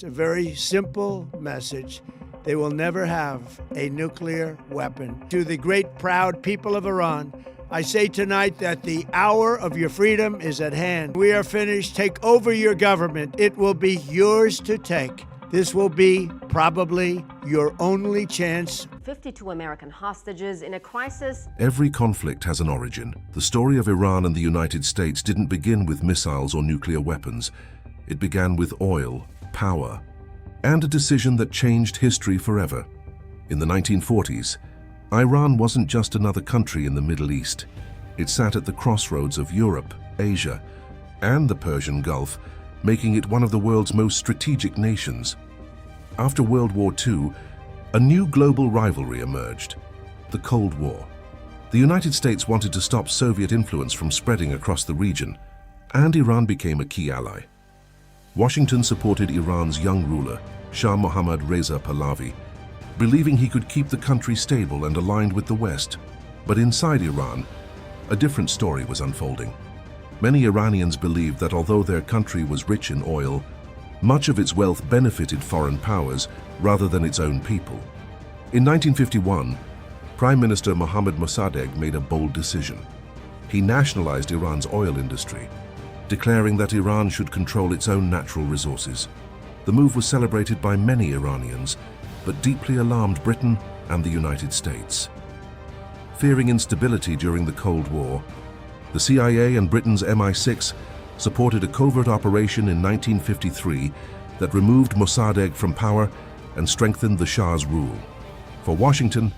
It's a very simple message. They will never have a nuclear weapon. To the great, proud people of Iran, I say tonight that the hour of your freedom is at hand. We are finished. Take over your government. It will be yours to take. This will be probably your only chance. 52 American hostages in a crisis. Every conflict has an origin. The story of Iran and the United States didn't begin with missiles or nuclear weapons. It began with oil, power, and a decision that changed history forever. In the 1940s, Iran wasn't just another country in the Middle East. It sat at the crossroads of Europe, Asia, and the Persian Gulf, making it one of the world's most strategic nations. After World War II, a new global rivalry emerged, the Cold War. The United States wanted to stop Soviet influence from spreading across the region, and Iran became a key ally. Washington supported Iran's young ruler, Shah Mohammad Reza Pahlavi, believing he could keep the country stable and aligned with the West. But inside Iran, a different story was unfolding. Many Iranians believed that although their country was rich in oil, much of its wealth benefited foreign powers rather than its own people. In 1951, Prime Minister Mohammad Mossadegh made a bold decision. He nationalized Iran's oil industry, declaring that Iran should control its own natural resources. The move was celebrated by many Iranians, but deeply alarmed Britain and the United States. Fearing instability during the Cold War, the CIA and Britain's MI6 supported a covert operation in 1953 that removed Mossadegh from power and strengthened the Shah's rule. For Washington,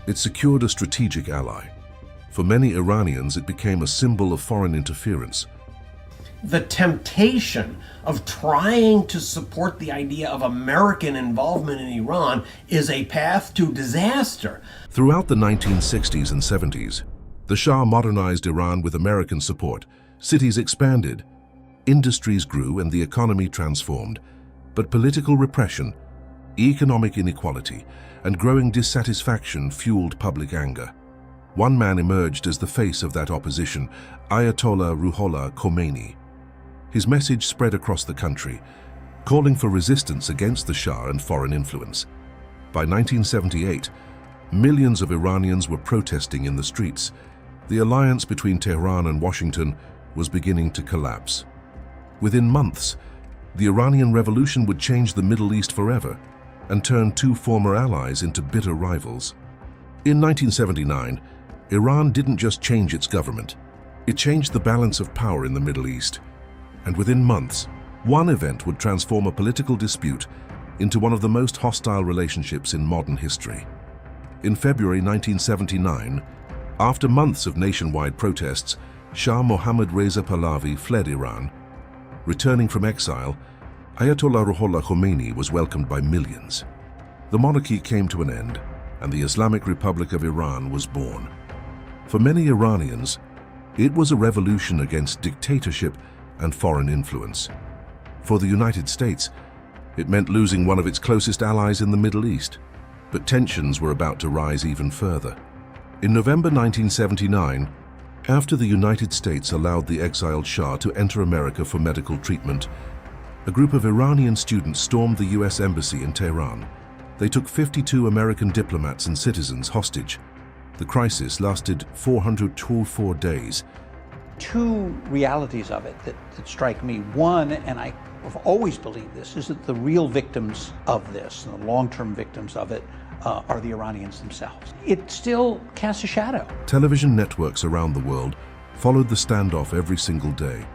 it secured a strategic ally. For many Iranians, it became a symbol of foreign interference. The temptation of trying to support the idea of American involvement in Iran is a path to disaster. Throughout the 1960s and 70s, the Shah modernized Iran with American support. Cities expanded, industries grew, and the economy transformed. But political repression, economic inequality, and growing dissatisfaction fueled public anger. One man emerged as the face of that opposition, Ayatollah Ruhollah Khomeini. His message spread across the country, calling for resistance against the Shah and foreign influence. By 1978, millions of Iranians were protesting in the streets. The alliance between Tehran and Washington was beginning to collapse. Within months, the Iranian Revolution would change the Middle East forever and turn two former allies into bitter rivals. In 1979, Iran didn't just change its government, it changed the balance of power in the Middle East. And within months, one event would transform a political dispute into one of the most hostile relationships in modern history. In February 1979, after months of nationwide protests, Shah Mohammad Reza Pahlavi fled Iran. Returning from exile, Ayatollah Ruhollah Khomeini was welcomed by millions. The monarchy came to an end, and the Islamic Republic of Iran was born. For many Iranians, it was a revolution against dictatorship and foreign influence. For the United States, it meant losing one of its closest allies in the Middle East. But tensions were about to rise even further. In November 1979, after the United States allowed the exiled Shah to enter America for medical treatment, a group of Iranian students stormed the US Embassy in Tehran. They took 52 American diplomats and citizens hostage. The crisis lasted 424 days. Two realities of it that strike me. One, and I have always believed this, is that the real victims of this, the long-term victims of it, are the Iranians themselves. It still casts a shadow. Television networks around the world followed the standoff every single day.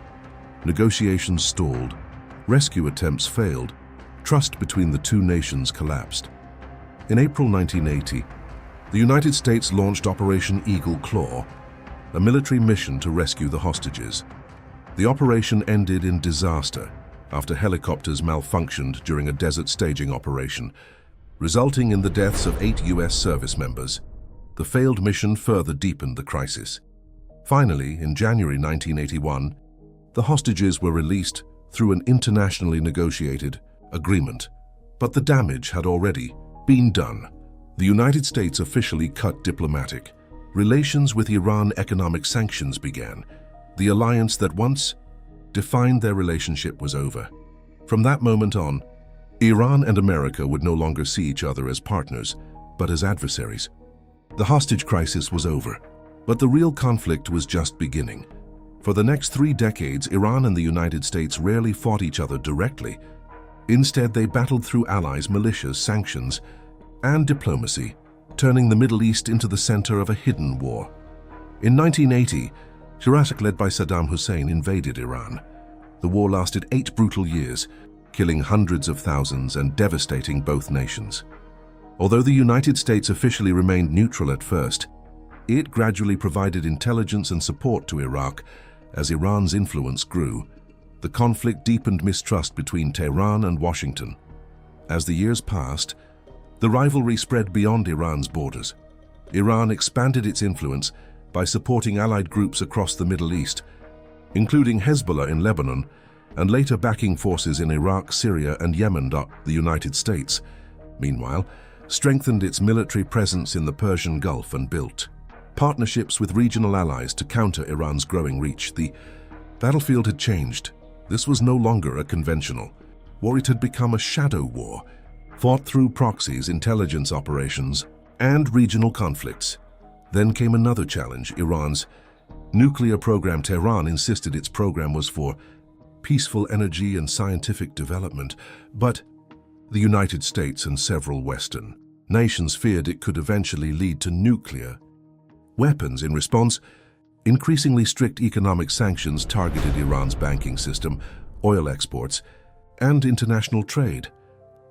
Negotiations stalled, rescue attempts failed, trust between the two nations collapsed. In April 1980, the United States launched Operation Eagle Claw, a military mission to rescue the hostages. The operation ended in disaster after helicopters malfunctioned during a desert staging operation, resulting in the deaths of 8 US service members. The failed mission further deepened the crisis. Finally, in January 1981, the hostages were released through an internationally negotiated agreement. But the damage had already been done. The United States officially cut diplomatic relations with Iran. Economic sanctions began. The alliance that once defined their relationship was over. From that moment on, Iran and America would no longer see each other as partners, but as adversaries. The hostage crisis was over, but the real conflict was just beginning. For the next 3 decades, Iran and the United States rarely fought each other directly. Instead, they battled through allies, militias, sanctions, and diplomacy, turning the Middle East into the center of a hidden war. In 1980, Iraq, led by Saddam Hussein, invaded Iran. The war lasted 8 brutal years, killing hundreds of thousands and devastating both nations. Although the United States officially remained neutral at first, it gradually provided intelligence and support to Iraq. As Iran's influence grew, the conflict deepened mistrust between Tehran and Washington. As the years passed, the rivalry spread beyond Iran's borders. Iran expanded its influence by supporting allied groups across the Middle East, including Hezbollah in Lebanon, and later backing forces in Iraq, Syria, and Yemen. The United States, meanwhile, strengthened its military presence in the Persian Gulf and built partnerships with regional allies to counter Iran's growing reach. The battlefield had changed. This was no longer a conventional war. It had become a shadow war, fought through proxies, intelligence operations, and regional conflicts. Then came another challenge: Iran's nuclear program. Tehran insisted its program was for peaceful energy and scientific development, but the United States and several Western nations feared it could eventually lead to nuclear weapons. In response, increasingly strict economic sanctions targeted Iran's banking system, oil exports, and international trade.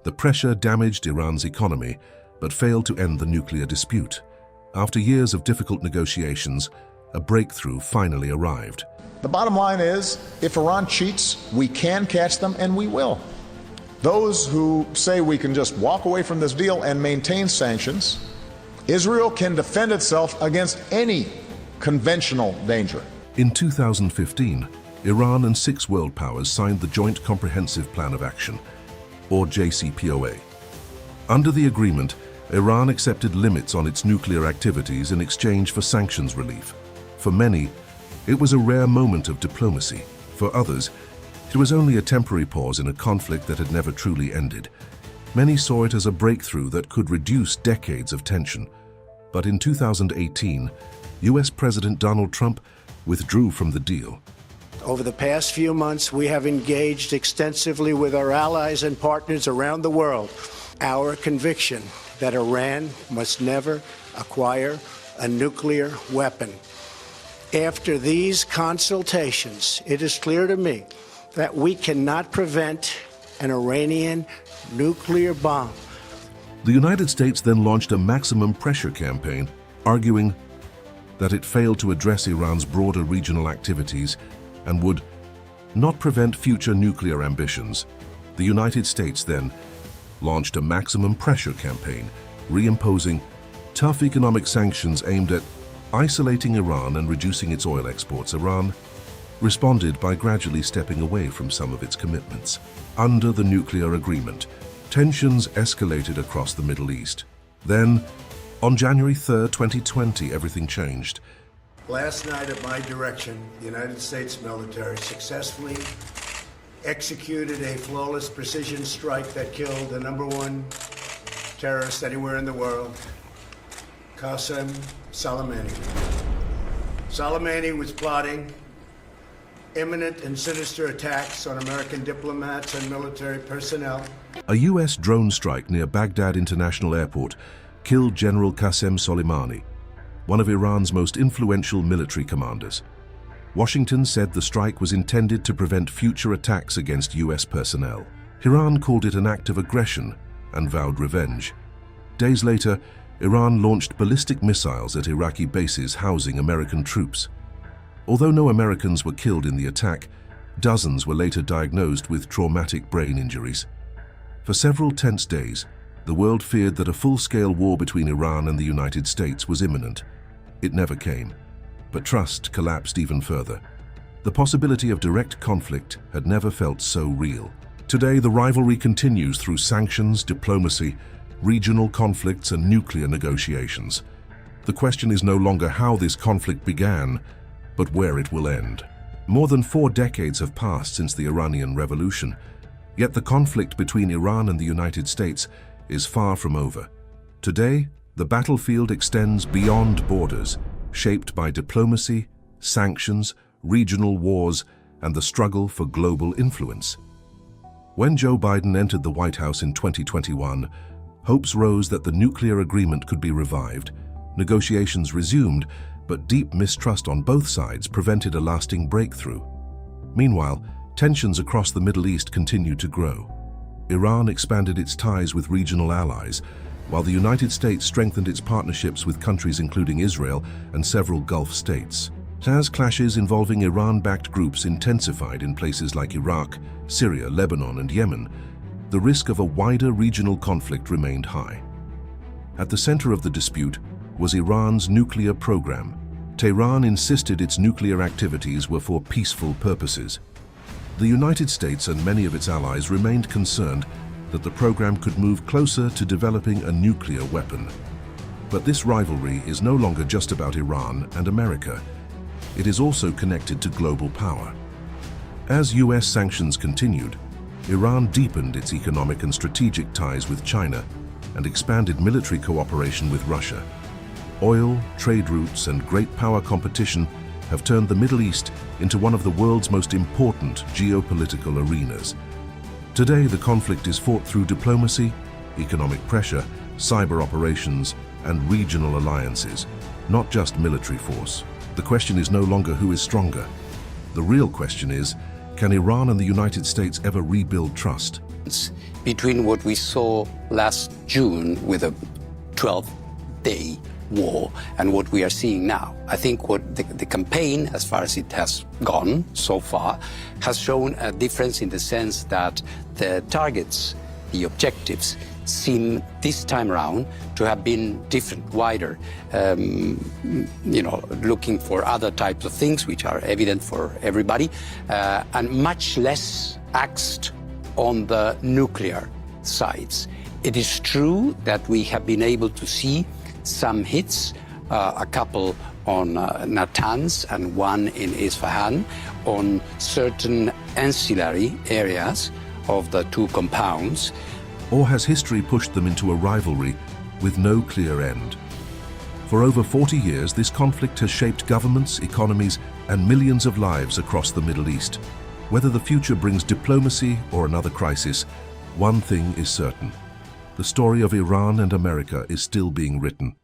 The pressure damaged Iran's economy, but failed to end the nuclear dispute. After years of difficult negotiations, a breakthrough finally arrived. The bottom line is, if Iran cheats, we can catch them, and we will. Those who say we can just walk away from this deal and maintain sanctions, Israel can defend itself against any conventional danger. In 2015, Iran and 6 world powers signed the Joint Comprehensive Plan of Action, or JCPOA. Under the agreement, Iran accepted limits on its nuclear activities in exchange for sanctions relief. For many, it was a rare moment of diplomacy. For others, it was only a temporary pause in a conflict that had never truly ended. Many saw it as a breakthrough that could reduce decades of tension. But in 2018, US President Donald Trump withdrew from the deal. Over the past few months, we have engaged extensively with our allies and partners around the world. Our conviction that Iran must never acquire a nuclear weapon. After these consultations, it is clear to me that we cannot prevent an Iranian nuclear bomb. The United States then launched a maximum pressure campaign, arguing that it failed to address Iran's broader regional activities and would not prevent future nuclear ambitions. The United States then launched a maximum pressure campaign, reimposing tough economic sanctions aimed at isolating Iran and reducing its oil exports. Iran responded by gradually stepping away from some of its commitments. Under the nuclear agreement, tensions escalated across the Middle East. Then, on January 3, 2020, everything changed. Last night, at my direction, the United States military successfully executed a flawless precision strike that killed the #1 terrorist anywhere in the world, Qasem Soleimani. Soleimani was plotting imminent and sinister attacks on American diplomats and military personnel. A U.S. drone strike near Baghdad International Airport killed General Qasem Soleimani, one of Iran's most influential military commanders. Washington said the strike was intended to prevent future attacks against U.S. personnel. Iran called it an act of aggression and vowed revenge. Days later, Iran launched ballistic missiles at Iraqi bases housing American troops. Although no Americans were killed in the attack, dozens were later diagnosed with traumatic brain injuries. For several tense days, the world feared that a full-scale war between Iran and the United States was imminent. It never came, but trust collapsed even further. The possibility of direct conflict had never felt so real. Today, the rivalry continues through sanctions, diplomacy, regional conflicts, and nuclear negotiations. The question is no longer how this conflict began, but where it will end. More than 4 decades have passed since the Iranian Revolution, Yet the conflict between Iran and the United States is far from over. Today, the battlefield extends beyond borders, shaped by diplomacy, sanctions, regional wars, and the struggle for global influence. When Joe Biden entered the White House in 2021, hopes rose that the nuclear agreement could be revived. Negotiations resumed, but deep mistrust on both sides prevented a lasting breakthrough. Meanwhile, tensions across the Middle East continued to grow. Iran expanded its ties with regional allies, while the United States strengthened its partnerships with countries including Israel and several Gulf states. As clashes involving Iran-backed groups intensified in places like Iraq, Syria, Lebanon, and Yemen, the risk of a wider regional conflict remained high. At the center of the dispute was Iran's nuclear program. Tehran insisted its nuclear activities were for peaceful purposes. The United States and many of its allies remained concerned that the program could move closer to developing a nuclear weapon. But this rivalry is no longer just about Iran and America. It is also connected to global power. As US sanctions continued, Iran deepened its economic and strategic ties with China and expanded military cooperation with Russia. Oil, trade routes, and great power competition have turned the Middle East into one of the world's most important geopolitical arenas. Today, the conflict is fought through diplomacy, economic pressure, cyber operations, and regional alliances, not just military force. The question is no longer who is stronger. The real question is, can Iran and the United States ever rebuild trust? Between what we saw last June with a 12-day war and what we are seeing now. I think what the campaign, as far as it has gone so far, has shown a difference in the sense that the targets, the objectives, seem this time around to have been different, wider, looking for other types of things which are evident for everybody, and much less axed on the nuclear sides. It is true that we have been able to see some hits, a couple on Natanz and one in Isfahan, on certain ancillary areas of the two compounds. Or has history pushed them into a rivalry with no clear end? For over 40 years, this conflict has shaped governments, economies, and millions of lives across the Middle East. Whether the future brings diplomacy or another crisis, one thing is certain. The story of Iran and America is still being written.